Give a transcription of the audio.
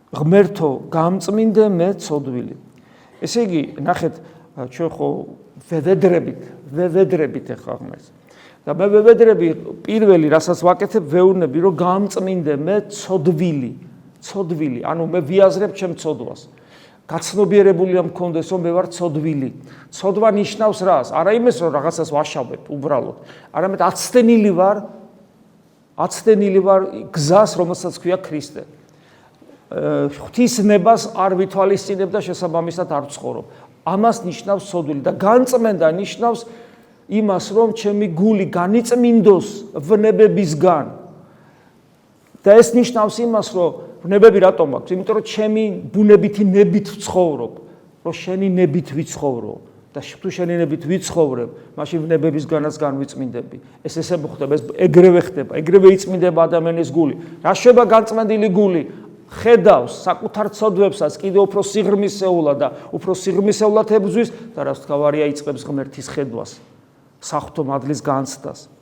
ღმერთო, გამწმინდე მე ცოდვილი. ესე იგი, ნახეთ, ჩვენ ხო ვევედრებით ახლა ღმერთს. და მე ვევედრები პირველი, რასაც ვაკეთებ, ვეუბნები, რომ გამწმინდე მე ცოდვილი, ცოდვილი, ანუ მე ვიაზრებ ჩემ ცოდვას. გაცნობიერებულია მქონდეს, რომ მე ვარ ცოდვილი. ცოდვა ნიშნავს რას? არა იმას, რომ რაღაცას ვაშავებ უბრალოდ, არამედ აცდენილი ვარ გზას, რომელსაც ქვია ქრისტე. ღვთისნებას არ ვითვალისწინებ და შესაბამისად არ ვცხოვრობ. ამას ნიშნავს ცოდვილი და განწმენდა ნიშნავს იმას, რომ ჩემი გული განიწმინდოს ვნებებისგან. და ეს ნიშნავს იმას, რომ ვნებები რატომ აქვს? იმიტომ რომ ჩემი ბუნებითი ნებით ვცხოვრობ, რომ შენი ნებით ვიცხოვრო და თუ შენი ნებით ვიცხოვრებ, მაშინ ვნებებისგანაც განვიწმინდები. ეს ესე მოხდება, ეს ეგრევე ხდება, ეგრევე იწმინდება ადამიანის გული. რა შეება განწმენდილი გული? ხედავს საკუთარ ცოდვებსაც კიდევ უფრო სიღრმისეულად და უფრო სიღრმისეულად ებრძვის და რაც თავარია იწყებს ღმერთის ხედვას, საღვთო მადლის განცდას.